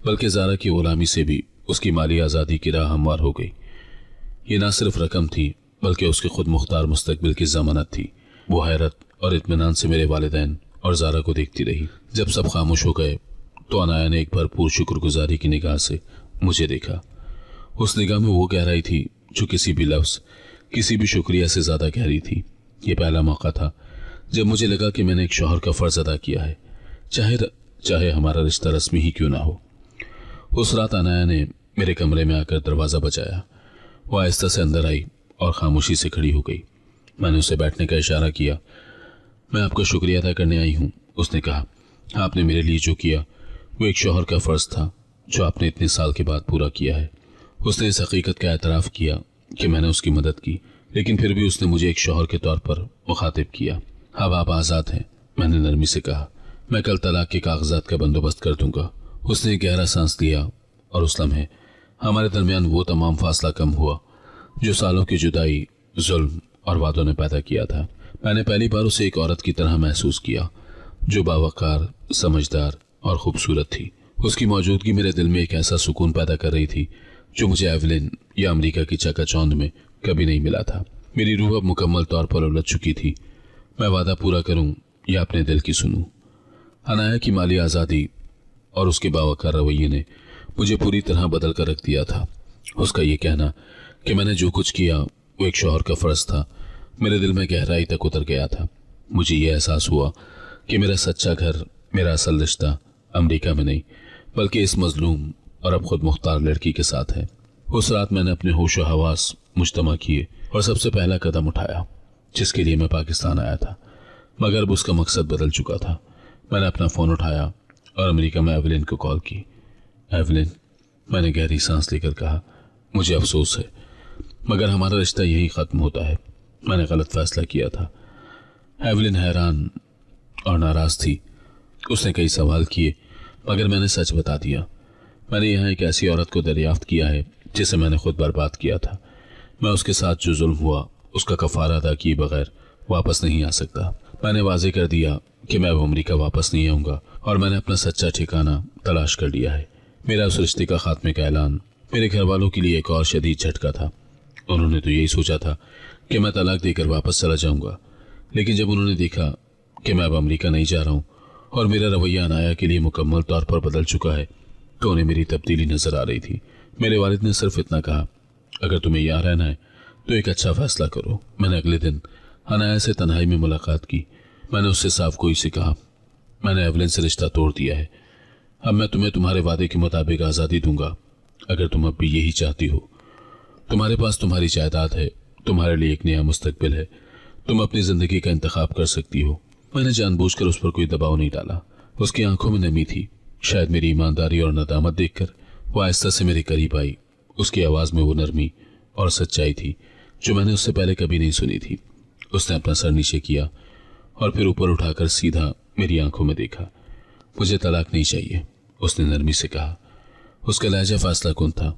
Speaker 2: बल्कि ज़ारा की गुलामी से भी उसकी माली आज़ादी की राह हमवार हो गई। ये न सिर्फ रकम थी बल्कि उसके खुद मुख्तार मुस्तकबिल की जमानत थी। वो हैरत और इत्मीनान से मेरे वालिदैन और ज़ारा को देखती रही। जब सब खामोश हो गए तो अनाया ने एक भरपूर शुक्रगुजारी की निगाह से मुझे देखा। उस निगाह में वो गहराई थी जो किसी भी लफ्ज़, किसी भी शुक्रिया से ज़्यादा गहरी थी। ये पहला मौका था जब मुझे लगा कि मैंने एक शौहर का फ़र्ज अदा किया है, चाहे हमारा रिश्ता रस्मी ही क्यों ना हो। उस रात अनाया ने मेरे कमरे में आकर दरवाज़ा बजाया। वो आहिस्ता से अंदर आई और खामोशी से खड़ी हो गई। मैंने उसे बैठने का इशारा किया। मैं आपका शुक्रिया अदा करने आई हूँ, उसने कहा। आपने मेरे लिए जो किया वो एक शौहर का फ़र्ज था जो आपने इतने साल के बाद पूरा किया है। उसने इस हकीकत का एतराफ़ किया कि मैंने उसकी मदद की, लेकिन फिर भी उसने मुझे एक शौहर के तौर पर मुखातिब किया। अब आप आज़ाद हैं, मैंने नरमी से कहा। मैं कल तलाक के कागजात का बंदोबस्त कर दूंगा। उसने गहरा सांस लिया और उस लम्हे हमारे दरमियान वो तमाम फासला कम हुआ जो सालों की जुदाई, जुल्म और वादों ने पैदा किया था। मैंने पहली बार उसे एक औरत की तरह महसूस किया जो बावकार, समझदार और खूबसूरत थी। उसकी मौजूदगी मेरे दिल में एक ऐसा सुकून पैदा कर रही थी जो मुझे एवलिन या अमेरिका की चकाचौंध में कभी नहीं मिला था। मेरी रूह अब मुकम्मल तौर पर उलझ चुकी थी। मैं वादा पूरा करूं या अपने दिल की सुनूं। अनाया की माली आज़ादी और उसके बावकार रवैये ने मुझे पूरी तरह बदल कर रख दिया था। उसका ये कहना कि मैंने जो कुछ किया वो एक शौहर का फ़र्ज था मेरे दिल में गहराई तक उतर गया था। मुझे ये एहसास हुआ कि मेरा सच्चा घर, मेरा असल रिश्ता अमेरिका में नहीं बल्कि इस मजलूम और अब खुद मुख्तार लड़की के साथ है। उस रात मैंने अपने होश व हवास मुजतमा किए और सबसे पहला कदम उठाया जिसके लिए मैं पाकिस्तान आया था, मगर अब उसका मकसद बदल चुका था। मैंने अपना फ़ोन उठाया और अमेरिका में एवलिन को कॉल की। एवलिन, मैंने गहरी सांस लेकर कहा, मुझे अफसोस है मगर हमारा रिश्ता यहीं ख़त्म होता है। मैंने गलत फैसला किया था। एवलिन हैरान और नाराज़ थी। उसने कई सवाल किए मगर मैंने सच बता दिया। मैंने यहाँ एक ऐसी औरत को दरियाफ्त किया है जिसे मैंने खुद बर्बाद किया था। मैं उसके साथ जो जुल्म हुआ उसका कफारा अदा किए बगैर वापस नहीं आ सकता। मैंने वाजे कर दिया कि मैं अब अमेरिका वापस नहीं आऊँगा और मैंने अपना सच्चा ठिकाना तलाश कर लिया है। मेरा उस रिश्ते का खात्मे का ऐलान मेरे घर वालों के लिए एक और शदीद झटका था। उन्होंने तो यही सोचा था कि मैं तलाक देकर वापस चला जाऊँगा, लेकिन जब उन्होंने देखा कि मैं अब अमेरिका नहीं जा रहा हूँ और मेरा रवैया अनाया के लिए मुकम्मल तौर पर बदल चुका है तो उन्हें मेरी तब्दीली नजर आ रही थी। मेरे वालिद ने सिर्फ इतना कहा, अगर तुम्हें यहाँ रहना है तो एक अच्छा फैसला करो। मैंने अगले दिन अनाया से तन्हाई में मुलाकात की। मैंने उससे साफ गोई से कहा, मैंने एवलिन से रिश्ता तोड़ दिया है। अब मैं तुम्हें तुम्हारे वादे के मुताबिक आज़ादी दूंगा अगर तुम अब भी यही चाहती हो। तुम्हारे पास तुम्हारी जायदाद है, तुम्हारे लिए एक नया मुस्तकबिल है, तुम अपनी ज़िंदगी का इंतखाब कर सकती हो। मैंने जानबूझकर उस पर कोई दबाव नहीं डाला। उसकी आंखों में नमी थी। शायद मेरी ईमानदारी और नदामत देखकर वो आहिस्ता से मेरे करीब आई। उसकी आवाज में वो नरमी और सच्चाई थी जो मैंने उससे पहले कभी नहीं सुनी थी। उसने अपना सर नीचे किया और फिर ऊपर उठाकर सीधा मेरी आंखों में देखा। मुझे तलाक नहीं चाहिए, उसने नरमी से कहा। उसका लहजा फासला कुन था।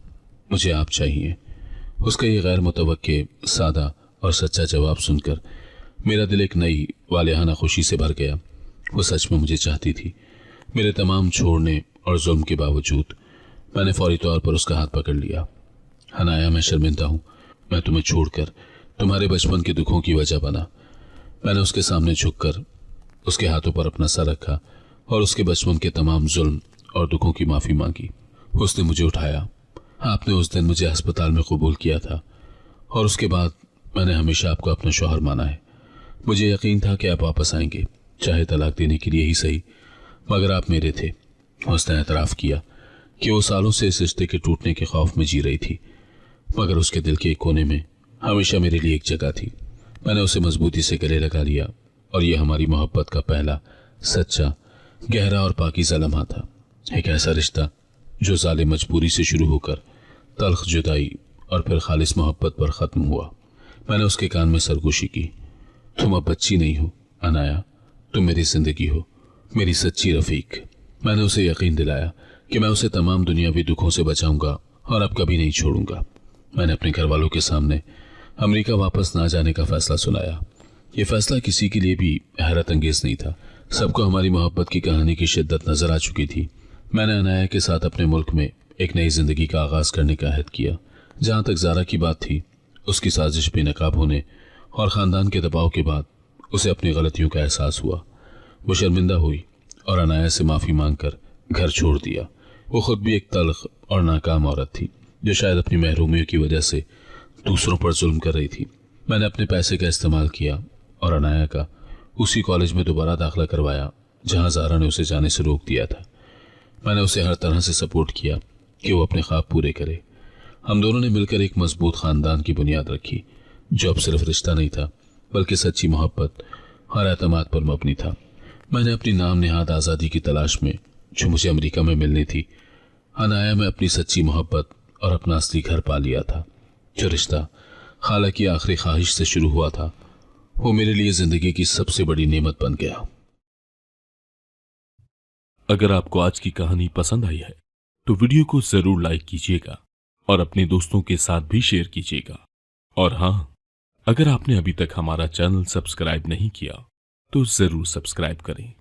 Speaker 2: मुझे आप चाहिए। उसका ये गैर मुतवक्के, सादा और सच्चा जवाब सुनकर मेरा दिल एक नई वालिहाना खुशी से भर गया। वो सच में मुझे चाहती थी। मेरे तमाम छोड़ने और जुल्म के बावजूद मैंने फौरी तौर पर उसका हाथ पकड़ लिया। हनाया, मैं शर्मिंदा हूं। मैं तुम्हें छोड़कर तुम्हारे बचपन के दुखों की वजह बना। मैंने उसके सामने झुककर उसके हाथों पर अपना सर रखा और उसके बचपन के तमाम जुल्म और दुखों की माफी मांगी। उसने मुझे उठाया। आपने उस दिन मुझे अस्पताल में कबूल किया था और उसके बाद मैंने हमेशा आपको अपना शौहर माना है। मुझे यकीन था कि आप वापस आएंगे, चाहे तलाक देने के लिए ही सही, मगर आप मेरे थे। उसने एतराफ किया कि वो सालों से इस रिश्ते के टूटने के खौफ में जी रही थी, मगर उसके दिल के एक कोने में हमेशा मेरे लिए एक जगह थी। मैंने उसे मजबूती से गले लगा लिया और यह हमारी मोहब्बत का पहला सच्चा, गहरा और पाकीज़ा लम्हा था। एक ऐसा रिश्ता जो जालिम मजबूरी से शुरू होकर तल्ख जुदाई और फिर खालिस मोहब्बत पर ख़त्म हुआ। मैंने उसके कान में सरगोशी की। तुम अब बच्ची नहीं हो अनाया, तुम मेरी जिंदगी हो, मेरी सच्ची रफीक। मैंने उसे यकीन दिलाया कि मैं उसे तमाम दुनियावी दुखों से बचाऊंगा और अब कभी नहीं छोड़ूंगा। मैंने अपने घर वालों के सामने अमेरिका वापस ना जाने का फैसला सुनाया। यह फैसला किसी के लिए भी हैरत अंगेज नहीं था। सबको हमारी मोहब्बत की कहानी की शिद्दत नजर आ चुकी थी। मैंने अनाया के साथ अपने मुल्क में एक नई जिंदगी का आगाज करने का अहद किया। जहां तक ज़ारा की बात थी, उसकी साजिश बेनकाब होने और ख़ानदान के दबाव के बाद उसे अपनी गलतियों का एहसास हुआ। वो शर्मिंदा हुई और अनाया से माफ़ी मांगकर घर छोड़ दिया। वो खुद भी एक तल्ख और नाकाम औरत थी जो शायद अपनी महरूमियों की वजह से दूसरों पर जुल्म कर रही थी। मैंने अपने पैसे का इस्तेमाल किया और अनाया का उसी कॉलेज में दोबारा दाखिला करवाया जहां ज़ारा ने उसे जाने से रोक दिया था। मैंने उसे हर तरह से सपोर्ट किया कि वो अपने ख्वाब पूरे करे। हम दोनों ने मिलकर एक मजबूत खानदान की बुनियाद रखी जो अब सिर्फ रिश्ता नहीं था बल्कि सच्ची मोहब्बत और एतमाद पर मबनी था। मैंने अपनी नाम नेहाद आज़ादी की तलाश में जो मुझे अमेरिका में मिलनी थी, अनाया में अपनी सच्ची मोहब्बत और अपना असली घर पा लिया था। जो रिश्ता खाला की आखिरी ख्वाहिश से शुरू हुआ था, वो मेरे लिए जिंदगी की सबसे बड़ी नेमत बन गया।
Speaker 1: अगर आपको आज की कहानी पसंद आई है तो वीडियो को जरूर लाइक कीजिएगा और अपने दोस्तों के साथ भी शेयर कीजिएगा। और हाँ, अगर आपने अभी तक हमारा चैनल सब्सक्राइब नहीं किया तो जरूर सब्सक्राइब करें।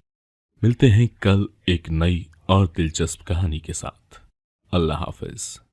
Speaker 1: मिलते हैं कल एक नई और दिलचस्प कहानी के साथ। अल्लाह हाफिज।